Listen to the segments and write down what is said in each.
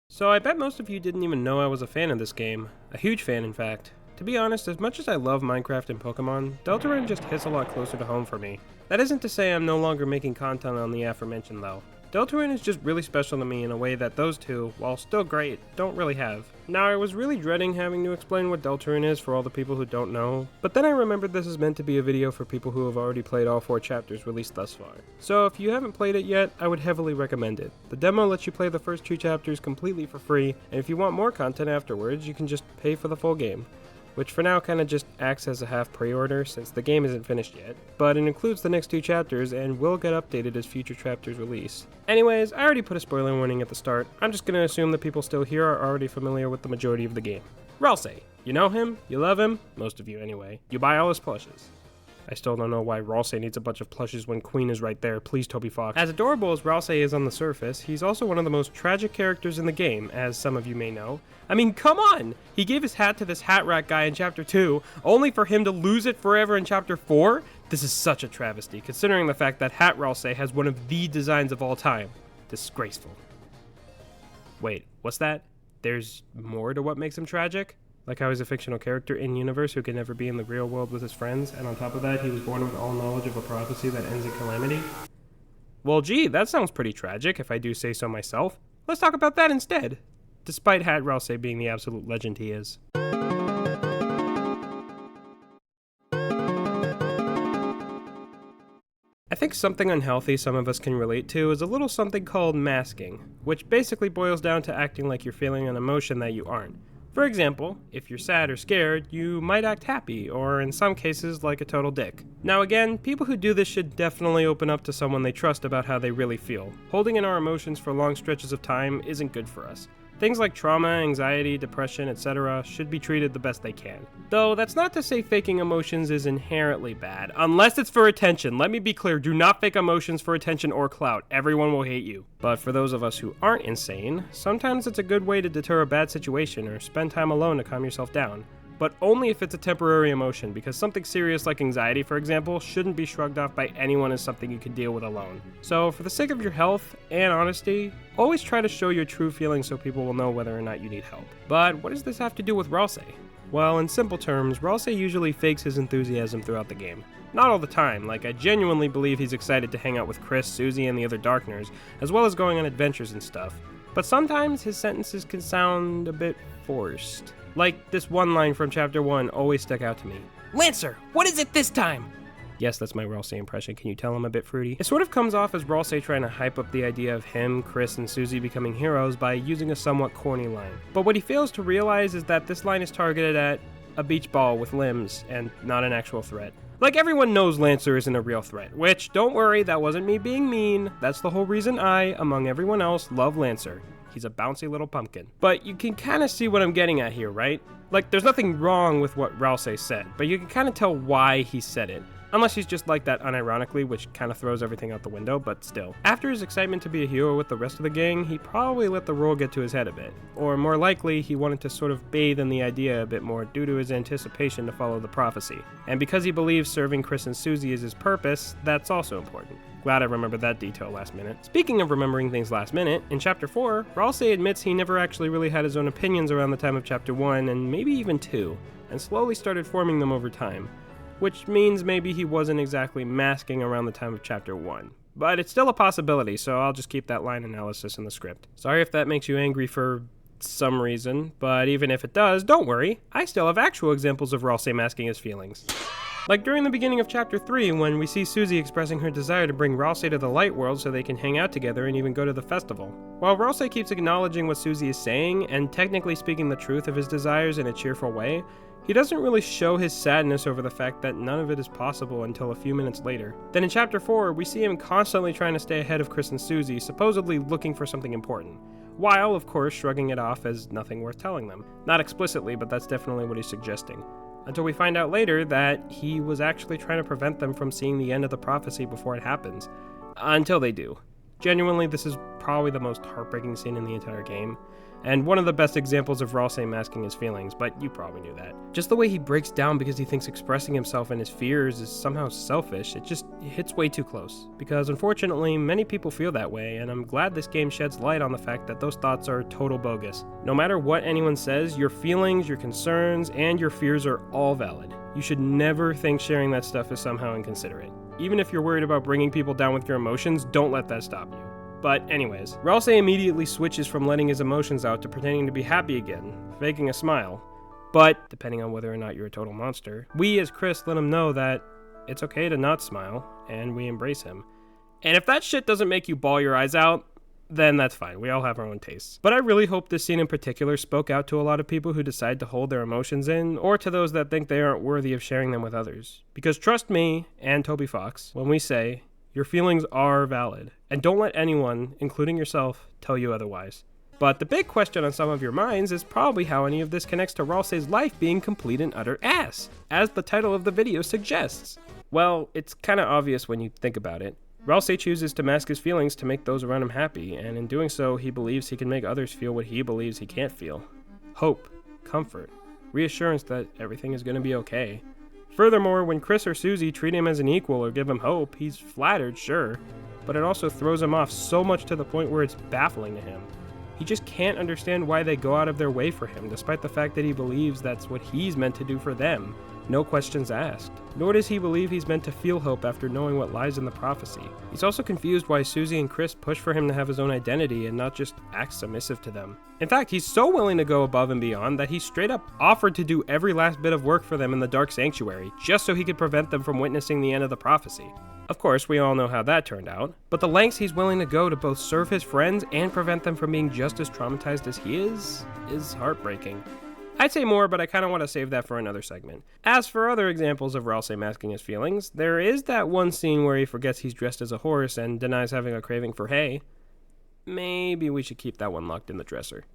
So I bet most of you didn't even know I was a fan of this game. A huge fan, in fact. To be honest, as much as I love Minecraft and Pokemon, Deltarune just hits a lot closer to home for me. That isn't to say I'm no longer making content on the aforementioned though. Deltarune is just really special to me in a way that those two, while still great, don't really have. Now I was really dreading having to explain what Deltarune is for all the people who don't know, but then I remembered this is meant to be a video for people who have already played all 4 chapters released thus far. So if you haven't played it yet, I would heavily recommend it. The demo lets you play the first 2 chapters completely for free, and if you want more content afterwards, you can just pay for the full game. Which for now kinda just acts as a half pre-order since the game isn't finished yet, but it includes the next 2 chapters and will get updated as future chapters release. Anyways, I already put a spoiler warning at the start. I'm just gonna assume that people still here are already familiar with the majority of the game. Ralsei. You know him? You love him? Most of you anyway. You buy all his plushes. I still don't know why Ralsei needs a bunch of plushes when Queen is right there. Please, Toby Fox. As adorable as Ralsei is on the surface, he's also one of the most tragic characters in the game, as some of you may know. I mean, come on! He gave his hat to this hat rack guy in Chapter 2, only for him to lose it forever in Chapter 4? This is such a travesty, considering the fact that Hat Ralsei has one of the designs of all time. Disgraceful. Wait, what's that? There's more to what makes him tragic? Like how he's a fictional character in-universe who can never be in the real world with his friends, and on top of that, he was born with all knowledge of a prophecy that ends in calamity? Well, gee, that sounds pretty tragic, if I do say so myself. Let's talk about that instead, despite Hat Ralsei being the absolute legend he is. I think something unhealthy some of us can relate to is a little something called masking, which basically boils down to acting like you're feeling an emotion that you aren't. For example, if you're sad or scared, you might act happy, or in some cases, like a total dick. Now again, people who do this should definitely open up to someone they trust about how they really feel. Holding in our emotions for long stretches of time isn't good for us. Things like trauma, anxiety, depression, etc. should be treated the best they can. Though, that's not to say faking emotions is inherently bad, unless it's for attention. Let me be clear, do not fake emotions for attention or clout. Everyone will hate you. But for those of us who aren't insane, sometimes it's a good way to deter a bad situation or spend time alone to calm yourself down. But only if it's a temporary emotion, because something serious like anxiety, for example, shouldn't be shrugged off by anyone as something you can deal with alone. So for the sake of your health and honesty, always try to show your true feelings so people will know whether or not you need help. But what does this have to do with Ralsei? Well, in simple terms, Ralsei usually fakes his enthusiasm throughout the game. Not all the time, like I genuinely believe he's excited to hang out with Chris, Susie, and the other Darkners, as well as going on adventures and stuff. But sometimes his sentences can sound a bit forced. Like, this one line from Chapter 1 always stuck out to me. Lancer, what is it this time? Yes, that's my Ralsei impression. Can you tell I'm a bit fruity? It sort of comes off as Ralsei trying to hype up the idea of him, Chris, and Susie becoming heroes by using a somewhat corny line. But what he fails to realize is that this line is targeted at a beach ball with limbs and not an actual threat. Like, everyone knows Lancer isn't a real threat, which, don't worry, that wasn't me being mean. That's the whole reason I, among everyone else, love Lancer. He's a bouncy little pumpkin. But you can kind of see what I'm getting at here, right? Like, there's nothing wrong with what Ralsei said, but you can kind of tell why he said it. Unless he's just like that unironically, which kind of throws everything out the window, but still. After his excitement to be a hero with the rest of the gang, he probably let the role get to his head a bit. Or more likely, he wanted to sort of bathe in the idea a bit more due to his anticipation to follow the prophecy. And because he believes serving Chris and Susie is his purpose, that's also important. Glad I remembered that detail last minute. Speaking of remembering things last minute, in Chapter 4, Ralsei admits he never actually really had his own opinions around the time of Chapter 1, and maybe even 2, and slowly started forming them over time. Which means maybe he wasn't exactly masking around the time of Chapter 1. But it's still a possibility, so I'll just keep that line analysis in the script. Sorry if that makes you angry for some reason, but even if it does, don't worry, I still have actual examples of Ralsei masking his feelings. Like during the beginning of Chapter 3, when we see Susie expressing her desire to bring Ralsei to the Light World so they can hang out together and even go to the festival. While Ralsei keeps acknowledging what Susie is saying, and technically speaking the truth of his desires in a cheerful way, he doesn't really show his sadness over the fact that none of it is possible until a few minutes later. Then in Chapter 4, we see him constantly trying to stay ahead of Chris and Susie, supposedly looking for something important. While, of course, shrugging it off as nothing worth telling them. Not explicitly, but that's definitely what he's suggesting. Until we find out later that he was actually trying to prevent them from seeing the end of the prophecy before it happens. Until they do. Genuinely, this is probably the most heartbreaking scene in the entire game, and one of the best examples of Ralsei masking his feelings, but you probably knew that. Just the way he breaks down because he thinks expressing himself and his fears is somehow selfish, it hits way too close. Because unfortunately, many people feel that way, and I'm glad this game sheds light on the fact that those thoughts are total bogus. No matter what anyone says, your feelings, your concerns, and your fears are all valid. You should never think sharing that stuff is somehow inconsiderate. Even if you're worried about bringing people down with your emotions, don't let that stop you. But anyways, Ralsei immediately switches from letting his emotions out to pretending to be happy again, faking a smile. But, depending on whether or not you're a total monster, we as Chris let him know that it's okay to not smile, and we embrace him. And if that shit doesn't make you bawl your eyes out, then that's fine. We all have our own tastes. But I really hope this scene in particular spoke out to a lot of people who decide to hold their emotions in, or to those that think they aren't worthy of sharing them with others. Because trust me, and Toby Fox, when we say, your feelings are valid, and don't let anyone, including yourself, tell you otherwise. But the big question on some of your minds is probably how any of this connects to Ralsei's life being complete and utter ass, as the title of the video suggests. Well, it's kinda obvious when you think about it. Ralsei chooses to mask his feelings to make those around him happy, and in doing so, he believes he can make others feel what he believes he can't feel. Hope, comfort, reassurance that everything is gonna be okay. Furthermore, when Chris or Susie treat him as an equal or give him hope, he's flattered, sure, but it also throws him off so much to the point where it's baffling to him. He just can't understand why they go out of their way for him, despite the fact that he believes that's what he's meant to do for them, no questions asked. Nor does he believe he's meant to feel hope after knowing what lies in the prophecy. He's also confused why Susie and Chris push for him to have his own identity and not just act submissive to them. In fact, he's so willing to go above and beyond that he straight up offered to do every last bit of work for them in the Dark Sanctuary, just so he could prevent them from witnessing the end of the prophecy. Of course, we all know how that turned out, but the lengths he's willing to go to both serve his friends and prevent them from being just as traumatized as he is heartbreaking. I'd say more, but I kind of want to save that for another segment. As for other examples of Ralsei masking his feelings, there is that one scene where he forgets he's dressed as a horse and denies having a craving for hay. Maybe we should keep that one locked in the dresser.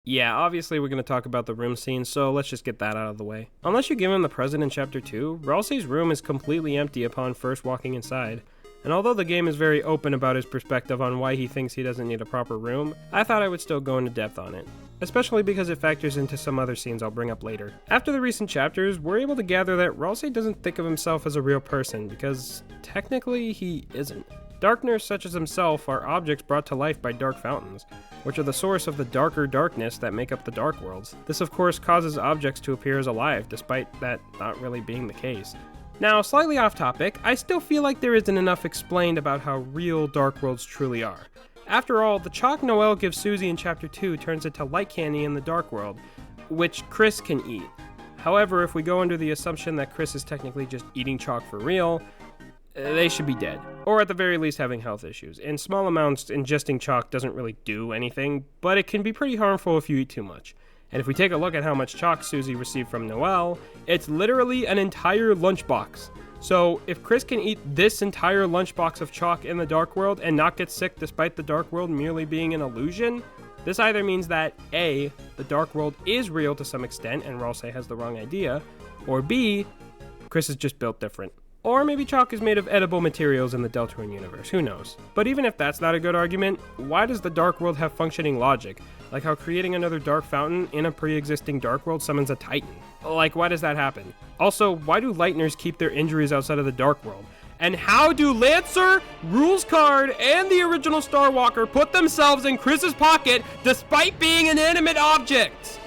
Yeah, obviously we're going to talk about the room scene, so let's just get that out of the way. Unless you give him the present in Chapter 2, Ralsei's room is completely empty upon first walking inside. And although the game is very open about his perspective on why he thinks he doesn't need a proper room, I thought I would still go into depth on it. Especially because it factors into some other scenes I'll bring up later. After the recent chapters, we're able to gather that Ralsei doesn't think of himself as a real person, because technically he isn't. Darkness such as himself are objects brought to life by dark fountains, which are the source of the darker darkness that make up the Dark Worlds. This of course causes objects to appear as alive, despite that not really being the case. Now, slightly off topic, I still feel like there isn't enough explained about how real Dark Worlds truly are. After all, the chalk Noelle gives Susie in Chapter 2 turns into light candy in the Dark World, which Chris can eat. However, if we go under the assumption that Chris is technically just eating chalk for real, they should be dead, or at the very least having health issues. In small amounts, ingesting chalk doesn't really do anything, but it can be pretty harmful if you eat too much. And if we take a look at how much chalk Susie received from Noelle, it's literally an entire lunchbox. So if Chris can eat this entire lunchbox of chalk in the Dark World and not get sick despite the Dark World merely being an illusion, this either means that A, the Dark World is real to some extent and Ralsei has the wrong idea, or B, Chris is just built different. Or maybe chalk is made of edible materials in the Deltarune universe, who knows. But even if that's not a good argument, why does the Dark World have functioning logic? Like how creating another dark fountain in a pre-existing Dark World summons a Titan. Like, why does that happen? Also, why do Lightners keep their injuries outside of the Dark World? And how do Lancer, Rules Card, and the original Starwalker put themselves in Chris's pocket despite being inanimate objects?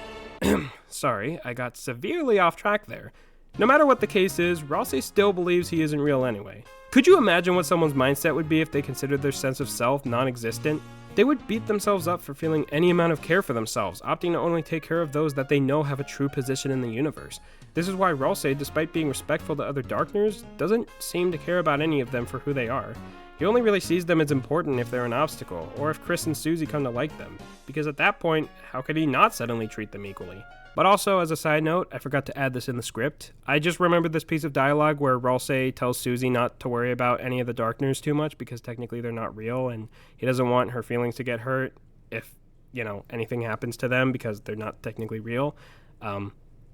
Sorry, I got severely off track there. No matter what the case is, Ralsei still believes he isn't real anyway. Could you imagine what someone's mindset would be if they considered their sense of self non-existent? They would beat themselves up for feeling any amount of care for themselves, opting to only take care of those that they know have a true position in the universe. This is why Ralsei, despite being respectful to other Darkners, doesn't seem to care about any of them for who they are. He only really sees them as important if they're an obstacle, or if Chris and Susie come to like them, because at that point, how could he not suddenly treat them equally? But also, as a side note, I forgot to add this in the script. I just remembered this piece of dialogue where Ralsei tells Susie not to worry about any of the Darkners too much because technically they're not real, and he doesn't want her feelings to get hurt if, anything happens to them because they're not technically real.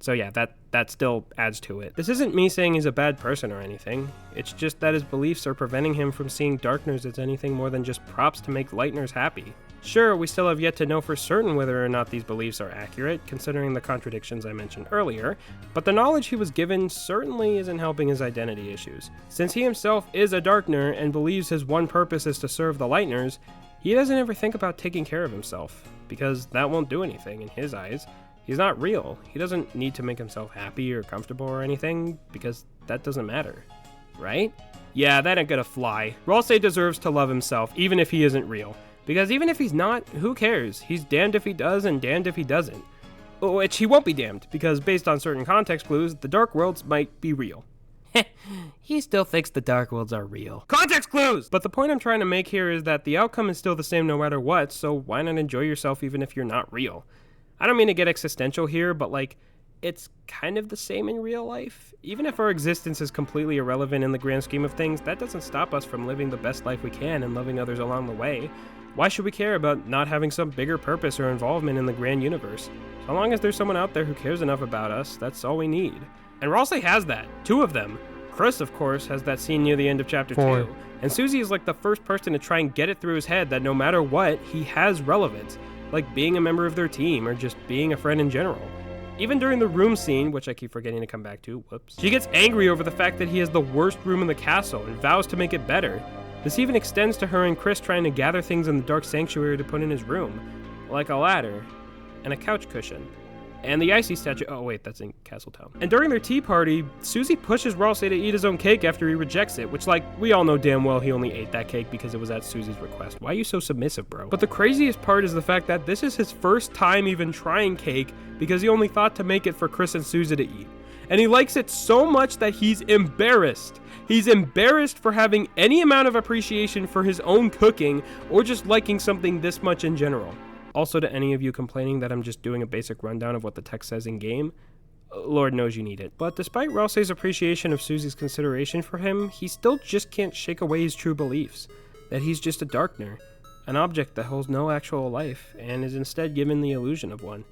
So yeah, that still adds to it. This isn't me saying he's a bad person or anything. It's just that his beliefs are preventing him from seeing Darkners as anything more than just props to make Lightners happy. Sure, we still have yet to know for certain whether or not these beliefs are accurate, considering the contradictions I mentioned earlier, but the knowledge he was given certainly isn't helping his identity issues. Since he himself is a Darkner and believes his one purpose is to serve the Lightners, he doesn't ever think about taking care of himself, because that won't do anything in his eyes. He's not real. He doesn't need to make himself happy or comfortable or anything, because that doesn't matter. Right? Yeah, that ain't gonna fly. Ralsei deserves to love himself, even if he isn't real. Because even if he's not, who cares? He's damned if he does and damned if he doesn't. Which he won't be damned, because based on certain context clues, the Dark Worlds might be real. He still thinks the Dark Worlds are real. Context clues! But the point I'm trying to make here is that the outcome is still the same no matter what, so why not enjoy yourself even if you're not real? I don't mean to get existential here, but it's kind of the same in real life. Even if our existence is completely irrelevant in the grand scheme of things, that doesn't stop us from living the best life we can and loving others along the way. Why should we care about not having some bigger purpose or involvement in the grand universe? So long as there's someone out there who cares enough about us, that's all we need. And Ralsei has that. 2 of them. Chris, of course, has that scene near the end of chapter 2. And Susie is like the first person to try and get it through his head that no matter what, he has relevance. Like being a member of their team, or just being a friend in general. Even during the room scene, which I keep forgetting to come back to, whoops, she gets angry over the fact that he has the worst room in the castle and vows to make it better. This even extends to her and Chris trying to gather things in the Dark Sanctuary to put in his room, like a ladder, and a couch cushion. And the icy statue, oh wait, that's in Castletown. And during their tea party, Susie pushes Ralsei to eat his own cake after he rejects it, which we all know damn well he only ate that cake because it was at Susie's request. Why are you so submissive, bro? But the craziest part is the fact that this is his first time even trying cake because he only thought to make it for Chris and Susie to eat. And he likes it so much that he's embarrassed. He's embarrassed for having any amount of appreciation for his own cooking or just liking something this much in general. Also, to any of you complaining that I'm just doing a basic rundown of what the text says in game, Lord knows you need it. But despite Ralsei's appreciation of Susie's consideration for him, he still just can't shake away his true beliefs. That he's just a Darkner, an object that holds no actual life, and is instead given the illusion of one.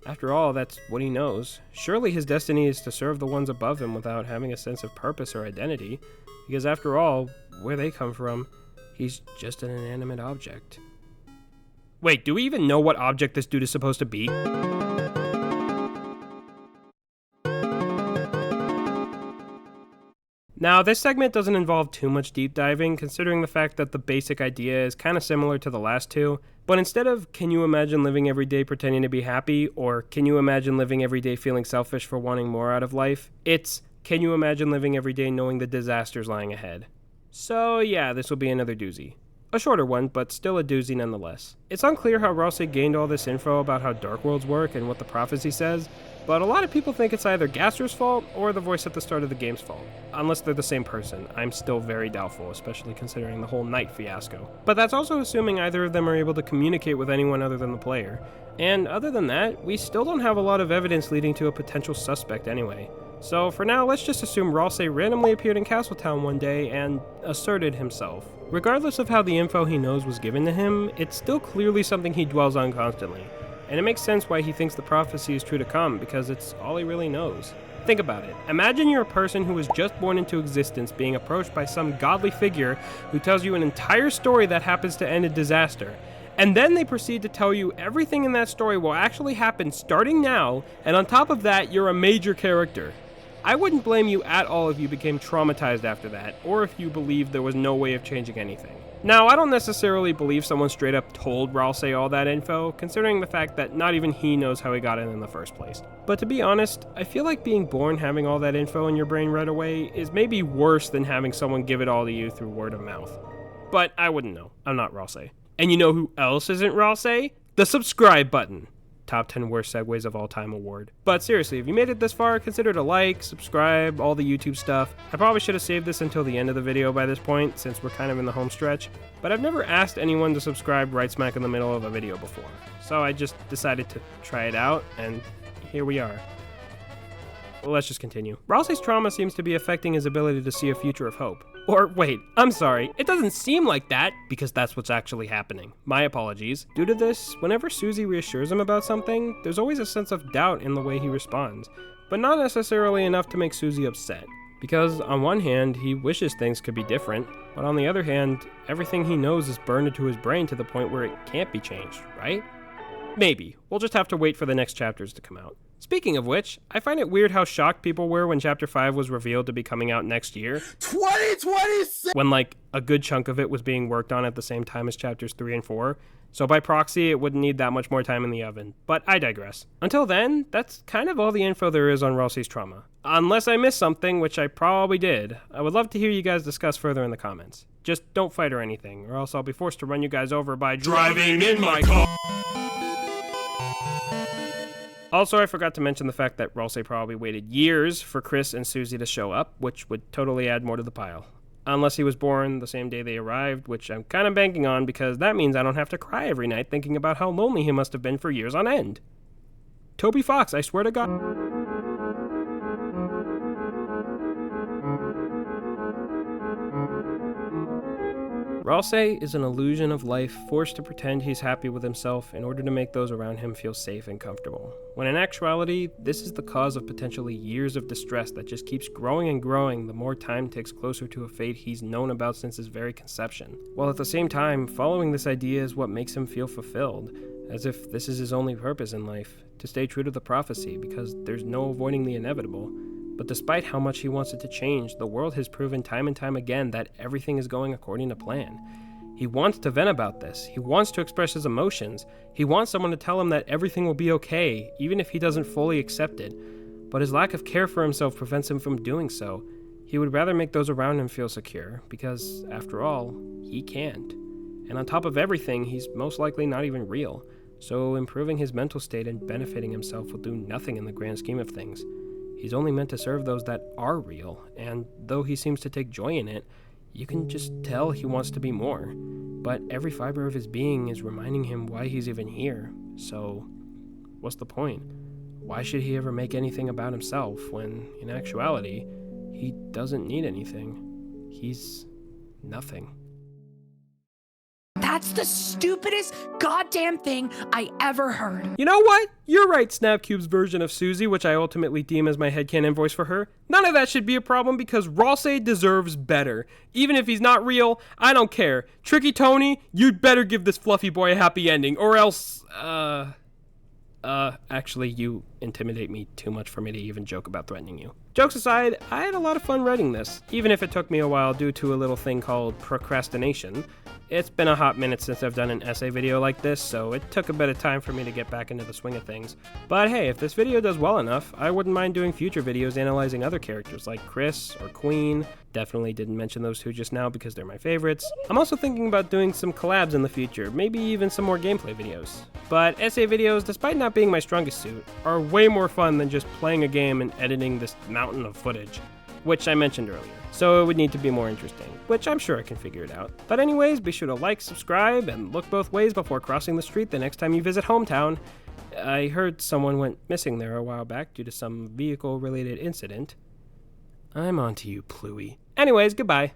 After all, that's what he knows. Surely his destiny is to serve the ones above him without having a sense of purpose or identity, because after all, where they come from, he's just an inanimate object. Wait, do we even know what object this dude is supposed to be? Now, this segment doesn't involve too much deep diving, considering the fact that the basic idea is kind of similar to the last two, but instead of, can you imagine living every day pretending to be happy, or can you imagine living every day feeling selfish for wanting more out of life, it's, can you imagine living every day knowing the disasters lying ahead? So yeah, this will be another doozy. A shorter one, but still a doozy nonetheless. It's unclear how Ralsei gained all this info about how Dark Worlds work and what the prophecy says, but a lot of people think it's either Gaster's fault or the voice at the start of the game's fault. Unless they're the same person, I'm still very doubtful, especially considering the whole Knight fiasco. But that's also assuming either of them are able to communicate with anyone other than the player. And other than that, we still don't have a lot of evidence leading to a potential suspect anyway. So for now, let's just assume Ralsei randomly appeared in Castletown one day and asserted himself. Regardless of how the info he knows was given to him, it's still clearly something he dwells on constantly. And it makes sense why he thinks the prophecy is true to come, because it's all he really knows. Think about it. Imagine you're a person who was just born into existence being approached by some godly figure who tells you an entire story that happens to end in disaster. And then they proceed to tell you everything in that story will actually happen starting now, and on top of that, you're a major character. I wouldn't blame you at all if you became traumatized after that, or if you believed there was no way of changing anything. Now, I don't necessarily believe someone straight up told Ralsei all that info, considering the fact that not even he knows how he got it in the first place. But to be honest, I feel like being born having all that info in your brain right away is maybe worse than having someone give it all to you through word of mouth. But I wouldn't know. I'm not Ralsei. And you know who else isn't Ralsei? The subscribe button. Top 10 worst segues of all time award. But seriously, if you made it this far, consider to like, subscribe, all the YouTube stuff. I probably should have saved this until the end of the video by this point, since we're kind of in the home stretch, but I've never asked anyone to subscribe right smack in the middle of a video before. So I just decided to try it out, and here we are. Let's just continue. Ralsei's trauma seems to be affecting his ability to see a future of hope. Or wait, I'm sorry, it doesn't seem like that, because that's what's actually happening. My apologies. Due to this, whenever Susie reassures him about something, there's always a sense of doubt in the way he responds, but not necessarily enough to make Suzy upset. Because on one hand, he wishes things could be different, but on the other hand, everything he knows is burned into his brain to the point where it can't be changed, right? Maybe. We'll just have to wait for the next chapters to come out. Speaking of which, I find it weird how shocked people were when Chapter 5 was revealed to be coming out next year. 2026! When, like, a good chunk of it was being worked on at the same time as Chapters 3 and 4. So by proxy, it wouldn't need that much more time in the oven. But I digress. Until then, that's kind of all the info there is on Ralsei's trauma. Unless I missed something, which I probably did, I would love to hear you guys discuss further in the comments. Just don't fight or anything, or else I'll be forced to run you guys over by driving in my car. Also, I forgot to mention the fact that Ralsei probably waited years for Chris and Suzy to show up, which would totally add more to the pile. Unless he was born the same day they arrived, which I'm kind of banking on because that means I don't have to cry every night thinking about how lonely he must have been for years on end. Toby Fox, I swear to God. Ralsei is an illusion of life forced to pretend he's happy with himself in order to make those around him feel safe and comfortable, when in actuality, this is the cause of potentially years of distress that just keeps growing and growing the more time ticks closer to a fate he's known about since his very conception. While at the same time, following this idea is what makes him feel fulfilled, as if this is his only purpose in life, to stay true to the prophecy because there's no avoiding the inevitable. But despite how much he wants it to change, the world has proven time and time again that everything is going according to plan. He wants to vent about this. He wants to express his emotions. He wants someone to tell him that everything will be okay, even if he doesn't fully accept it. But his lack of care for himself prevents him from doing so. He would rather make those around him feel secure, because, after all, he can't. And on top of everything, he's most likely not even real. So improving his mental state and benefiting himself will do nothing in the grand scheme of things. He's only meant to serve those that are real, and though he seems to take joy in it, you can just tell he wants to be more. But every fiber of his being is reminding him why he's even here. So, what's the point? Why should he ever make anything about himself when, in actuality, he doesn't need anything? He's nothing. That's the stupidest goddamn thing I ever heard. You know what? You're right, Snapcube's version of Suzy, which I ultimately deem as my headcanon voice for her. None of that should be a problem because Ralsei deserves better. Even if he's not real, I don't care. Tricky Tony, you'd better give this fluffy boy a happy ending, or else, actually, you intimidate me too much for me to even joke about threatening you. Jokes aside, I had a lot of fun writing this, even if it took me a while due to a little thing called procrastination. It's been a hot minute since I've done an essay video like this, so it took a bit of time for me to get back into the swing of things. But hey, if this video does well enough, I wouldn't mind doing future videos analyzing other characters like Chris or Queen. Definitely didn't mention those two just now because they're my favorites. I'm also thinking about doing some collabs in the future, maybe even some more gameplay videos. But essay videos, despite not being my strongest suit, are way more fun than just playing a game and editing this mountain of footage, which I mentioned earlier. So it would need to be more interesting, which I'm sure I can figure it out. But anyways, be sure to like, subscribe, and look both ways before crossing the street the next time you visit hometown. I heard someone went missing there a while back due to some vehicle-related incident. I'm on to you, Pluie. Anyways, goodbye.